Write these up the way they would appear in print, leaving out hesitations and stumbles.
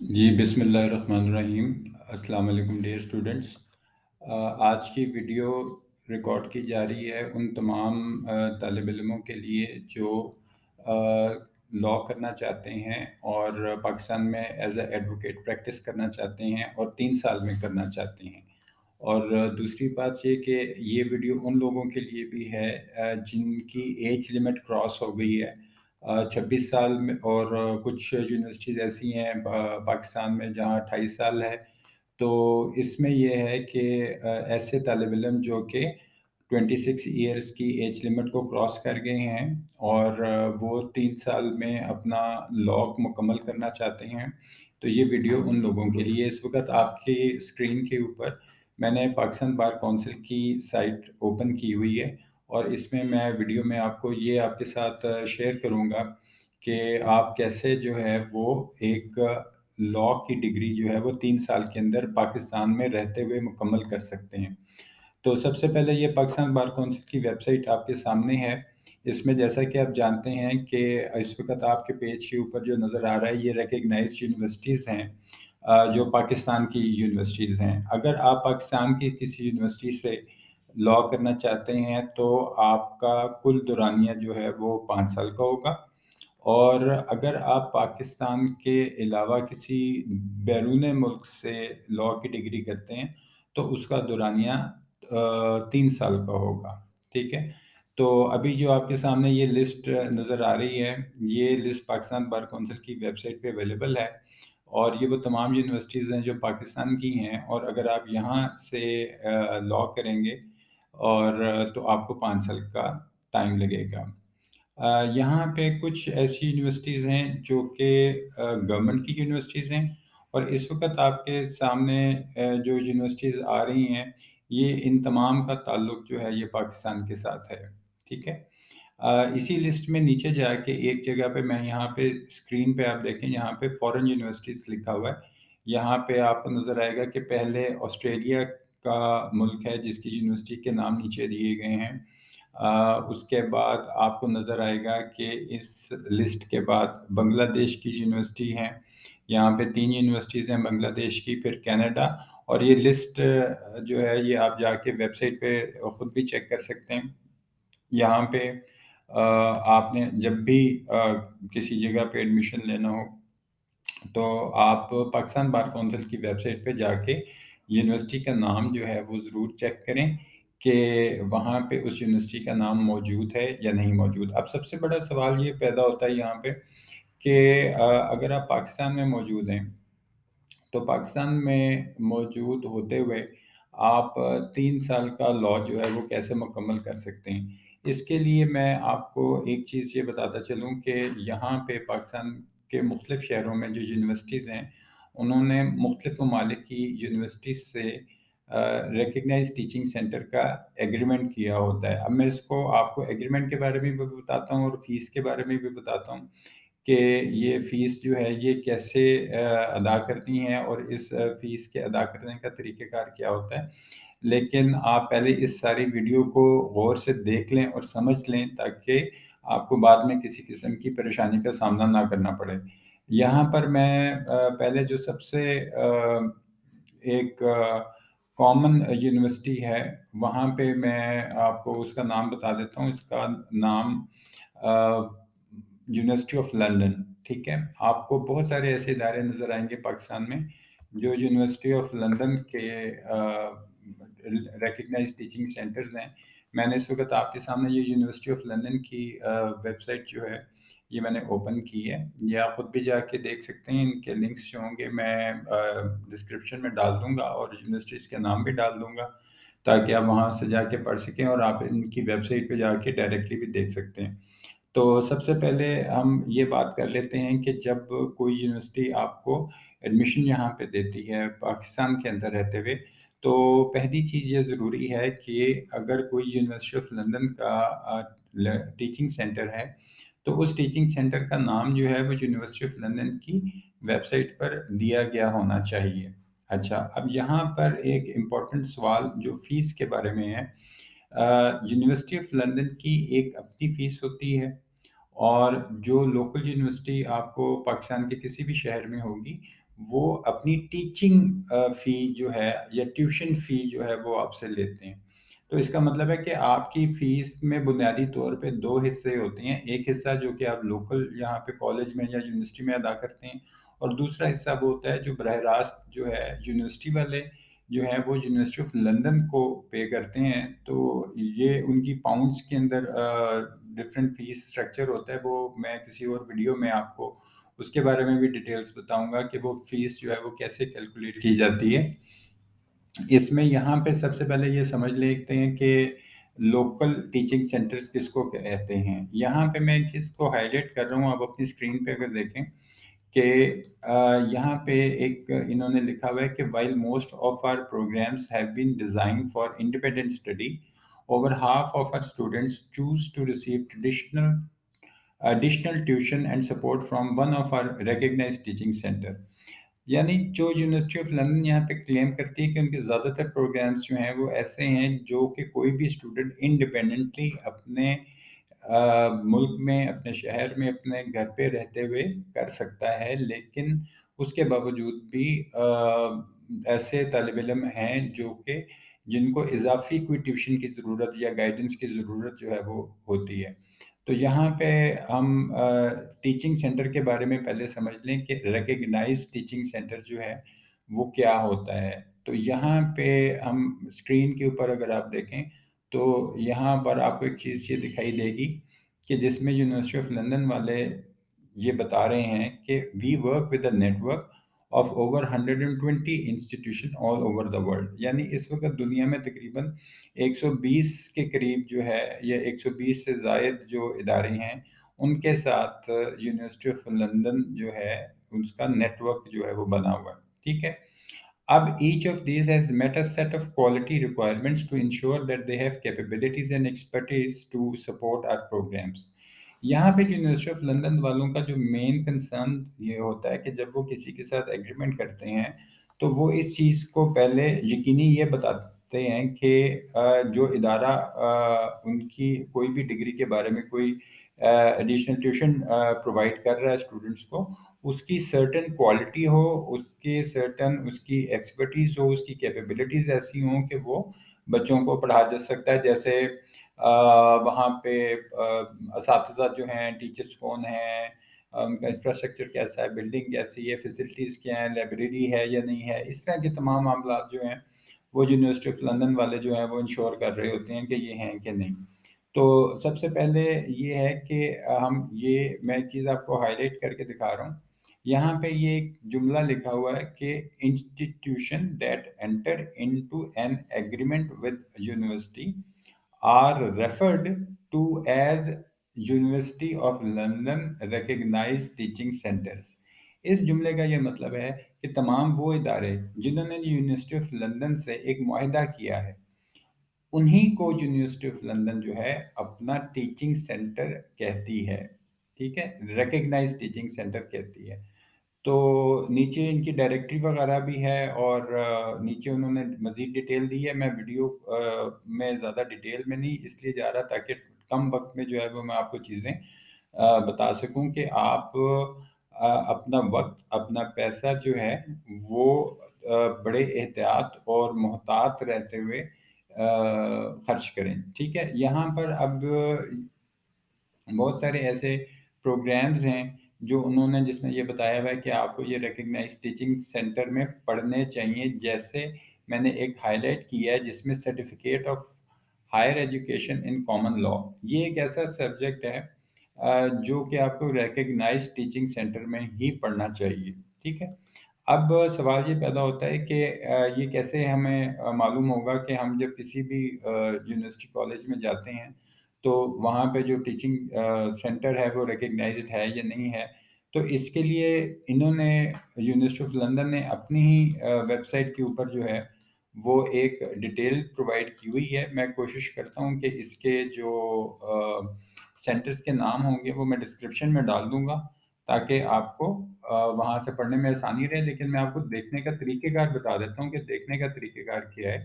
جی بسم اللہ الرحمن الرحیم۔ السلام علیکم ڈیئر اسٹوڈنٹس۔ آج کی ویڈیو ریکارڈ کی جا رہی ہے ان تمام طالب علموں کے لیے جو لاء کرنا چاہتے ہیں اور پاکستان میں ایز اے ایڈوکیٹ پریکٹس کرنا چاہتے ہیں اور 3 سال میں کرنا چاہتے ہیں۔ اور دوسری بات یہ کہ یہ ویڈیو ان لوگوں کے لیے بھی ہے جن کی ایج لمٹ کراس ہو گئی ہے 26 سال میں، اور کچھ یونیورسٹیز ایسی ہیں پاکستان میں جہاں 28 سال ہے۔ تو اس میں یہ ہے کہ ایسے طالب علم جو کہ 26 ایئرس کی ایج لمٹ کو کراس کر گئے ہیں اور وہ 3 سال میں اپنا لاء مکمل کرنا چاہتے ہیں، تو یہ ویڈیو ان لوگوں کے لیے۔ اس وقت آپ کی اسکرین کے اوپر میں نے پاکستان بار کونسل کی سائٹ اوپن کی ہوئی ہے، اور اس میں ویڈیو میں آپ کو یہ آپ کے ساتھ شیئر کروں گا کہ آپ کیسے جو ہے وہ ایک لاء کی ڈگری جو ہے وہ 3 سال کے اندر پاکستان میں رہتے ہوئے مکمل کر سکتے ہیں۔ تو سب سے پہلے یہ پاکستان بار کونسل کی ویب سائٹ آپ کے سامنے ہے۔ اس میں جیسا کہ آپ جانتے ہیں کہ اس وقت آپ کے پیج کے اوپر جو نظر آ رہا ہے یہ ریکگنائزڈ یونیورسٹیز ہیں جو پاکستان کی یونیورسٹیز ہیں۔ اگر آپ پاکستان کی کسی یونیورسٹی سے لاء کرنا چاہتے ہیں تو آپ کا کل دورانیہ جو ہے وہ 5 سال کا ہوگا، اور اگر آپ پاکستان کے علاوہ کسی بیرون ملک سے لاء کی ڈگری کرتے ہیں تو اس کا دورانیہ 3 سال کا ہوگا، ٹھیک ہے۔ تو ابھی جو آپ کے سامنے یہ لسٹ نظر آ رہی ہے، یہ لسٹ پاکستان بار کونسل کی ویب سائٹ پہ اویلیبل ہے، اور یہ وہ تمام یونیورسٹیز ہیں جو پاکستان کی ہیں، اور اگر آپ یہاں سے لاء کریں گے اور تو آپ کو 5 سال کا ٹائم لگے گا۔ یہاں پہ کچھ ایسی یونیورسٹیز ہیں جو کہ گورنمنٹ کی یونیورسٹیز ہیں، اور اس وقت آپ کے سامنے جو یونیورسٹیز آ رہی ہیں یہ ان تمام کا تعلق جو ہے یہ پاکستان کے ساتھ ہے، ٹھیک ہے۔ اسی لسٹ میں نیچے جا کے ایک جگہ پہ میں یہاں پہ اسکرین پہ آپ دیکھیں، یہاں پہ فورن یونیورسٹیز لکھا ہوا ہے۔ یہاں پہ آپ کو نظر آئے گا کہ پہلے آسٹریلیا کا ملک ہے جس کی یونیورسٹی کے نام نیچے دیے گئے ہیں۔ اس کے بعد آپ کو نظر آئے گا کہ اس لسٹ کے بعد بنگلہ دیش کی یونیورسٹی ہیں، یہاں پہ 3 یونیورسٹیز ہیں بنگلہ دیش کی، پھر کینیڈا، اور یہ لسٹ جو ہے یہ آپ جا کے ویب سائٹ پہ خود بھی چیک کر سکتے ہیں۔ یہاں پہ آپ نے جب بھی کسی جگہ پہ ایڈمیشن لینا ہو تو آپ پاکستان بار کونسل کی ویب سائٹ پہ جا کے یونیورسٹی کا نام جو ہے وہ ضرور چیک کریں کہ وہاں پہ اس یونیورسٹی کا نام موجود ہے یا نہیں موجود۔ اب سب سے بڑا سوال یہ پیدا ہوتا ہے یہاں پہ کہ اگر آپ پاکستان میں موجود ہیں تو پاکستان میں موجود ہوتے ہوئے آپ 3 سال کا لاء جو ہے وہ کیسے مکمل کر سکتے ہیں۔ اس کے لیے میں آپ کو ایک چیز یہ بتاتا چلوں کہ یہاں پہ پاکستان کے مختلف شہروں میں جو یونیورسٹیز ہیں انہوں نے مختلف ممالک کی یونیورسٹیز سے ریکگنائز ٹیچنگ سینٹر کا ایگریمنٹ کیا ہوتا ہے۔ اب میں اس کو آپ کو ایگریمنٹ کے بارے میں بھی بتاتا ہوں اور فیس کے بارے میں بھی بتاتا ہوں کہ یہ فیس جو ہے یہ کیسے ادا کرتی ہیں اور اس فیس کے ادا کرنے کا طریقہ کار کیا ہوتا ہے۔ لیکن آپ پہلے اس ساری ویڈیو کو غور سے دیکھ لیں اور سمجھ لیں تاکہ آپ کو بعد میں کسی قسم کی پریشانی کا سامنا نہ کرنا پڑے۔ یہاں پر میں پہلے جو سب سے ایک کامن یونیورسٹی ہے وہاں پہ میں آپ کو اس کا نام بتا دیتا ہوں۔ اس کا نام یونیورسٹی آف لنڈن، ٹھیک ہے۔ آپ کو بہت سارے ایسے ادارے نظر آئیں گے پاکستان میں جو یونیورسٹی آف لنڈن کے ریکگنائز ٹیچنگ سینٹرز ہیں۔ میں نے اس وقت آپ کے سامنے یہ یونیورسٹی آف لنڈن کی ویب سائٹ جو ہے یہ میں نے اوپن کی ہے، یہ آپ خود بھی جا کے دیکھ سکتے ہیں۔ ان کے لنکس جو ہوں گے میں ڈسکرپشن میں ڈال دوں گا اور یونیورسٹیز کے نام بھی ڈال دوں گا تاکہ آپ وہاں سے جا کے پڑھ سکیں، اور آپ ان کی ویب سائٹ پہ جا کے ڈائریکٹلی بھی دیکھ سکتے ہیں۔ تو سب سے پہلے ہم یہ بات کر لیتے ہیں کہ جب کوئی یونیورسٹی آپ کو ایڈمیشن یہاں پہ دیتی ہے پاکستان کے اندر رہتے ہوئے، تو پہلی چیز یہ ضروری ہے کہ اگر کوئی یونیورسٹی آف لندن کا ٹیچنگ سینٹر ہے تو اس ٹیچنگ سینٹر کا نام جو ہے وہ یونیورسٹی آف لندن کی ویب سائٹ پر دیا گیا ہونا چاہیے۔ اچھا، اب یہاں پر ایک امپورٹنٹ سوال جو فیس کے بارے میں ہے۔ یونیورسٹی آف لندن کی ایک اپنی فیس ہوتی ہے، اور جو لوکل یونیورسٹی آپ کو پاکستان کے کسی بھی شہر میں ہوگی وہ اپنی ٹیچنگ فی جو ہے یا ٹیوشن فی جو ہے وہ آپ سے لیتے ہیں۔ تو اس کا مطلب ہے کہ آپ کی فیس میں بنیادی طور پہ دو حصے ہوتے ہیں، ایک حصہ جو کہ آپ لوکل یہاں پہ کالج میں یا یونیورسٹی میں ادا کرتے ہیں، اور دوسرا حصہ وہ ہوتا ہے جو براہ راست جو ہے یونیورسٹی والے جو ہیں وہ یونیورسٹی آف لندن کو پے کرتے ہیں۔ تو یہ ان کی پاؤنڈس کے اندر ڈفرینٹ فیس اسٹرکچر ہوتا ہے، وہ میں کسی اور ویڈیو میں آپ کو اس کے بارے میں بھی ڈیٹیلز بتاؤں گا کہ وہ فیس جو ہے وہ کیسے کیلکولیٹ کی جاتی ہے۔ اس میں یہاں پہ سب سے پہلے یہ سمجھ لیتے ہیں کہ لوکل ٹیچنگ سینٹرز کس کو کہتے ہیں۔ یہاں پہ میں ایک چیز کو ہائی لائٹ کر رہا ہوں، آپ اپنی اسکرین پہ اگر دیکھیں کہ یہاں پہ ایک انہوں نے لکھا ہوا ہے کہ while most of our programs have been designed for independent study, over half of our students choose to receive additional tuition and support from one of our recognized teaching center۔ یعنی جو یونیورسٹی آف لندن یہاں پہ کلیم کرتی ہے کہ ان کے زیادہ تر پروگرامس جو ہیں وہ ایسے ہیں جو کہ کوئی بھی اسٹوڈنٹ انڈیپینڈنٹلی اپنے ملک میں، اپنے شہر میں، اپنے گھر پہ رہتے ہوئے کر سکتا ہے، لیکن اس کے باوجود بھی ایسے طالب علم ہیں جو کہ جن کو اضافی کوئی ٹیوشن کی ضرورت یا گائیڈنس کی ضرورت جو ہے وہ ہوتی ہے۔ تو یہاں پہ ہم ٹیچنگ سینٹر کے بارے میں پہلے سمجھ لیں کہ ریکگنائز ٹیچنگ سینٹر جو ہے وہ کیا ہوتا ہے۔ تو یہاں پہ ہم اسکرین کے اوپر اگر آپ دیکھیں تو یہاں پر آپ کو ایک چیز یہ دکھائی دے گی کہ جس میں یونیورسٹی آف لندن والے یہ بتا رہے ہیں کہ we work with a network of over 120 institution all over the world, یعنی اس وقت دنیا میں تقریباً 120 کے قریب جو ہے یا 120 سے زائد جو ادارے ہیں ان کے ساتھ یونیورسٹی آف لندن جو ہے اس کا نیٹ ورک جو ہے وہ بنا ہوا ہے، ٹھیک ہے۔ اب each of these has met a set of quality requirements to ensure that they have capabilities and expertise to support our programs۔ یہاں پہ یونیورسٹی آف لندن والوں کا جو مین کنسرن یہ ہوتا ہے کہ جب وہ کسی کے ساتھ ایگریمنٹ کرتے ہیں تو وہ اس چیز کو پہلے یقینی یہ بتاتے ہیں کہ جو ادارہ ان کی کوئی بھی ڈگری کے بارے میں کوئی ایڈیشنل ٹیوشن پرووائڈ کر رہا ہے اسٹوڈنٹس کو، اس کی سرٹن کوالٹی ہو، اس کے سرٹن اس کی ایکسپرٹیز ہو، اس کی کیپیبلٹیز ایسی ہوں کہ وہ بچوں کو پڑھا جا سکتا ہے۔ جیسے وہاں پہ اساتذہ جو ہیں، ٹیچرز کون ہیں، ان کا انفراسٹرکچر کیسا ہے، بلڈنگ کیسی ہے، فیسلٹیز کیا ہیں، لائبریری ہے یا نہیں ہے، اس طرح کے تمام معاملات جو ہیں وہ یونیورسٹی آف لندن والے جو ہیں وہ انشور کر رہے ہوتے ہیں کہ یہ ہیں کہ نہیں۔ تو سب سے پہلے یہ ہے کہ میں ایک چیز آپ کو ہائی لائٹ کر کے دکھا رہا ہوں، یہاں پہ یہ ایک جملہ لکھا ہوا ہے کہ institution that enter into an agreement with university are referred to as University of London recognised teaching centres. اس جملے کا یہ مطلب ہے کہ تمام وہ ادارے جنہوں نے یونیورسٹی آف لندن سے ایک معاہدہ کیا ہے، انہی کو یونیورسٹی آف لندن جو ہے اپنا ٹیچنگ سینٹر کہتی ہے، ٹھیک ہے، ریکگنائز ٹیچنگ سینٹر کہتی ہے۔ تو نیچے ان کی ڈائریکٹری وغیرہ بھی ہے، اور نیچے انہوں نے مزید ڈیٹیل دی ہے۔ میں ویڈیو میں زیادہ ڈیٹیل میں نہیں اس لیے جا رہا تاکہ کم وقت میں جو ہے وہ میں آپ کو چیزیں بتا سکوں کہ آپ اپنا وقت، اپنا پیسہ جو ہے وہ بڑے احتیاط اور محتاط رہتے ہوئے خرچ کریں، ٹھیک ہے۔ یہاں پر اب بہت سارے ایسے پروگرامز ہیں جو انہوں نے جس میں یہ بتایا ہوا ہے کہ آپ کو یہ ریکگنائز ٹیچنگ سینٹر میں پڑھنے چاہیے، جیسے میں نے ایک ہائی لائٹ کیا ہے جس میں certificate of higher education in common law, یہ ایک ایسا سبجیکٹ ہے جو کہ آپ کو ریکگنائز ٹیچنگ سینٹر میں ہی پڑھنا چاہیے، ٹھیک ہے۔ اب سوال یہ پیدا ہوتا ہے کہ یہ کیسے ہمیں معلوم ہوگا کہ ہم جب کسی بھی یونیورسٹی کالج میں جاتے ہیں تو وہاں پہ جو ٹیچنگ سینٹر ہے وہ ریکگنائزڈ ہے یا نہیں ہے؟ تو اس کے لیے انہوں نے یونیورسٹی آف لندن نے اپنی ہی ویب سائٹ کے اوپر جو ہے وہ ایک ڈیٹیل پرووائڈ کی ہوئی ہے۔ میں کوشش کرتا ہوں کہ اس کے جو سینٹرز کے نام ہوں گے وہ میں ڈسکرپشن میں ڈال دوں گا تاکہ آپ کو وہاں سے پڑھنے میں آسانی رہے، لیکن میں آپ کو دیکھنے کا طریقہ کار بتا دیتا ہوں کہ دیکھنے کا طریقہ کار کیا ہے۔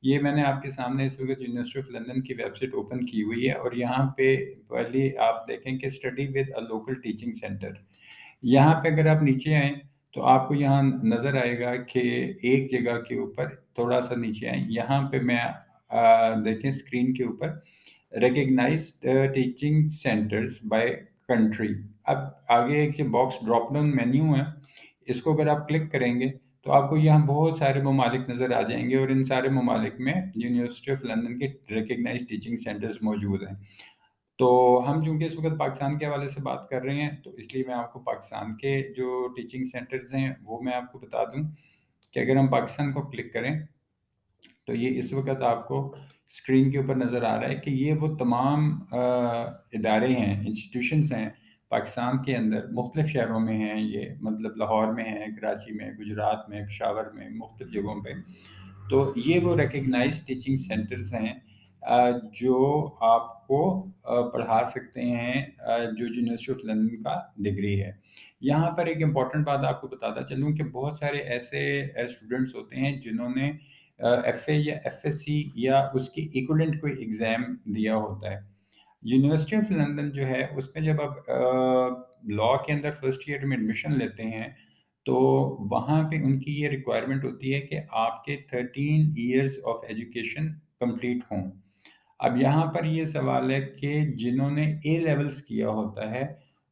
یہ میں نے آپ کے سامنے اس وقت یونیورسٹی آف لندن کی ویب سائٹ اوپن کی ہوئی ہے، اور یہاں پہ پہلے آپ دیکھیں کہ study with a local teaching centre, یہاں پہ اگر آپ نیچے آئیں تو آپ کو یہاں نظر آئے گا کہ ایک جگہ کے اوپر تھوڑا سا نیچے آئیں، یہاں پہ میں دیکھیں اسکرین کے اوپر recognised teaching centres by country. اب آگے ایک جو باکس ڈراپ ڈاؤن مینیو ہے، اس کو اگر آپ کلک کریں گے تو آپ کو یہاں بہت سارے ممالک نظر آ جائیں گے، اور ان سارے ممالک میں یونیورسٹی آف لندن کے ریکگنائزڈ ٹیچنگ سینٹرز موجود ہیں. تو ہم چونکہ اس وقت پاکستان کے حوالے سے بات کر رہے ہیں، تو اس لیے میں آپ کو پاکستان کے جو ٹیچنگ سینٹرز ہیں وہ میں آپ کو بتا دوں کہ اگر ہم پاکستان کو کلک کریں تو یہ اس وقت آپ کو اسکرین کے اوپر نظر آ رہا ہے کہ یہ وہ تمام ادارے ہیں، انسٹیٹیوشنز ہیں پاکستان کے اندر، مختلف شہروں میں ہیں یہ، مطلب لاہور میں ہیں، کراچی میں، گجرات میں، پشاور میں، مختلف جگہوں پہ. تو یہ وہ ریکگنائز ٹیچنگ سینٹرز ہیں جو آپ کو پڑھا سکتے ہیں جو یونیورسٹی آف لندن کا ڈگری ہے. یہاں پر ایک امپورٹنٹ بات آپ کو بتاتا چلوں کہ بہت سارے ایسے اسٹوڈنٹس ہوتے ہیں جنہوں نے ایف اے یا ایف ایس سی یا اس کی ایکولنٹ کوئی ایگزام دیا ہوتا ہے. یونیورسٹی آف لندن جو ہے اس میں جب آپ لاء کے اندر فرسٹ ایئر میں ایڈمیشن لیتے ہیں تو وہاں پہ ان کی یہ ریکوائرمنٹ ہوتی ہے کہ آپ کے 13 ایئرس آف ایجوکیشن کمپلیٹ ہوں. اب یہاں پر یہ سوال ہے کہ جنہوں نے اے لیولز کیا ہوتا ہے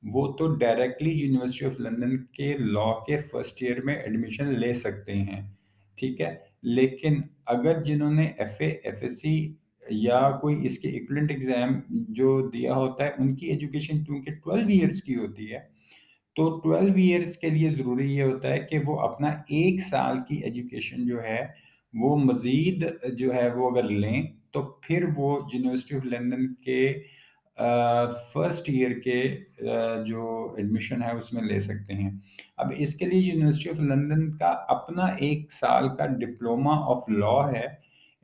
وہ تو ڈائریکٹلی یونیورسٹی آف لندن کے لاء کے فرسٹ ایئر میں ایڈمیشن لے سکتے ہیں، ٹھیک ہے. لیکن اگر جنہوں نے F A F S C یا کوئی اس کے ایکولنٹ ایگزام جو دیا ہوتا ہے، ان کی ایجوکیشن کیونکہ 12 ایئرس کی ہوتی ہے، تو 12 ایئرس کے لیے ضروری یہ ہوتا ہے کہ وہ اپنا ایک سال کی ایجوکیشن جو ہے وہ مزید جو ہے وہ اگر لیں تو پھر وہ یونیورسٹی آف لندن کے فرسٹ ایئر کے جو ایڈمیشن ہے اس میں لے سکتے ہیں. اب اس کے لیے یونیورسٹی آف لندن کا اپنا ایک سال کا ڈپلوما آف لاء ہے،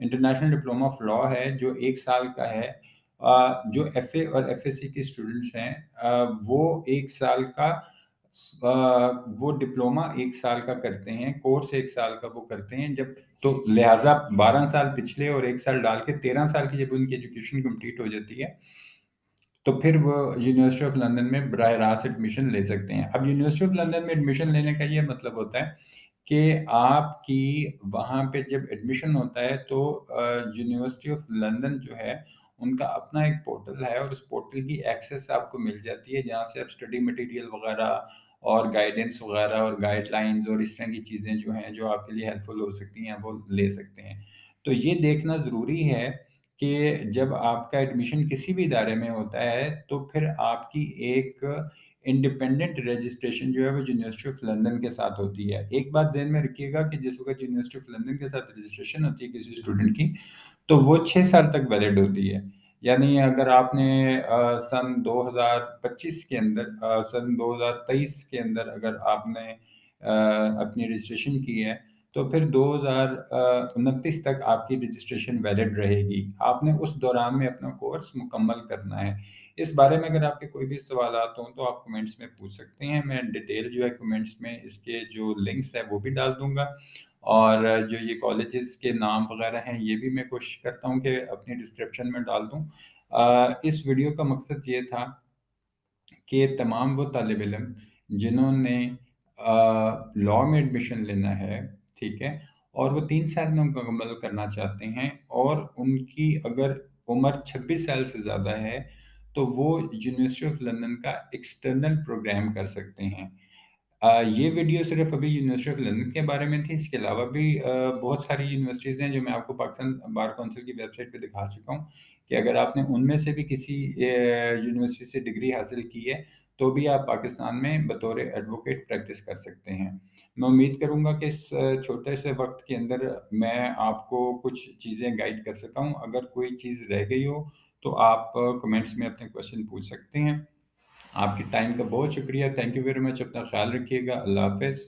انٹرنیشنل ڈپلوما آف لاء ہے جو ایک سال کا ہے. جو ایف اے اور ایف ایس سی کے اسٹوڈنٹس ہیں وہ ایک سال کا وہ ڈپلوما ایک سال کا کرتے ہیں، کورس ایک سال کا وہ کرتے ہیں. جب تو لہٰذا 12 سال پچھلے اور ایک سال ڈال کے 13 سال کی جب ان کی ایجوکیشن کمپلیٹ ہو جاتی ہے تو پھر وہ یونیورسٹی آف لندن میں براہ راست ایڈمیشن لے سکتے ہیں. اب یونیورسٹی آف لندن میں ایڈمیشن لینے کا یہ مطلب ہوتا ہے کہ آپ کی وہاں پہ جب ایڈمیشن ہوتا ہے تو یونیورسٹی آف لندن جو ہے ان کا اپنا ایک پورٹل ہے، اور اس پورٹل کی ایکسیس آپ کو مل جاتی ہے جہاں سے آپ اسٹڈی مٹیریل وغیرہ اور گائیڈنس وغیرہ اور گائیڈ لائنز اور اس طرح کی چیزیں جو ہیں جو آپ کے لیے ہیلپ فل ہو سکتی ہیں وہ لے سکتے ہیں. تو یہ دیکھنا ضروری ہے کہ جب آپ کا ایڈمیشن کسی بھی ادارے میں ہوتا ہے تو پھر آپ کی ایک انڈیپینڈنٹ رجسٹریشن جو ہے وہ یونیورسٹی آف لندن کے ساتھ ہوتی ہے. ایک بات ذہن میں رکھیے گا کہ جس وقت یونیورسٹی آف لندن کے ساتھ رجسٹریشن ہوتی ہے کسی اسٹوڈنٹ کی تو وہ 6 سال تک ویلڈ ہوتی ہے. یعنی اگر آپ نے سن 2025 کے اندر سن 2023 کے اندر اگر آپ نے اپنی رجسٹریشن کی ہے تو پھر 2029 تک آپ کی رجسٹریشن ویلڈ رہے گی. آپ نے اس دوران میں اپنا کورس مکمل کرنا ہے. اس بارے میں اگر آپ کے کوئی بھی سوالات ہوں تو آپ کمنٹس میں پوچھ سکتے ہیں. میں ڈیٹیل جو ہے کمنٹس میں اس کے جو لنکس ہیں وہ بھی ڈال دوں گا، اور جو یہ کالجز کے نام وغیرہ ہیں یہ بھی میں کوشش کرتا ہوں کہ اپنی ڈسکرپشن میں ڈال دوں. اس ویڈیو کا مقصد یہ تھا کہ تمام وہ طالب علم جنہوں نے لاء میں ایڈمیشن لینا ہے، ٹھیک ہے، اور وہ 3 سال میں مکمل کرنا چاہتے ہیں اور ان کی اگر عمر 26 سال سے زیادہ ہے تو وہ یونیورسٹی آف لندن کا ایکسٹرنل پروگرام کر سکتے ہیں. یہ ویڈیو صرف ابھی یونیورسٹی آف لندن کے بارے میں تھی. اس کے علاوہ بھی بہت ساری یونیورسٹیز ہیں جو میں آپ کو پاکستان بار کونسل کی ویب سائٹ پہ دکھا چکا ہوں کہ اگر آپ نے ان میں سے بھی کسی یونیورسٹی سے ڈگری حاصل کی ہے تو بھی آپ پاکستان میں بطور ایڈوکیٹ پریکٹس کر سکتے ہیں. میں امید کروں گا کہ اس چھوٹے سے وقت کے اندر میں آپ کو کچھ چیزیں گائیڈ کر سکا ہوں. اگر کوئی چیز رہ گئی ہو تو آپ کمنٹس میں اپنے کوشچن پوچھ سکتے ہیں. آپ کے ٹائم کا بہت شکریہ. Thank you very much. اپنا خیال رکھیے گا. اللہ حافظ.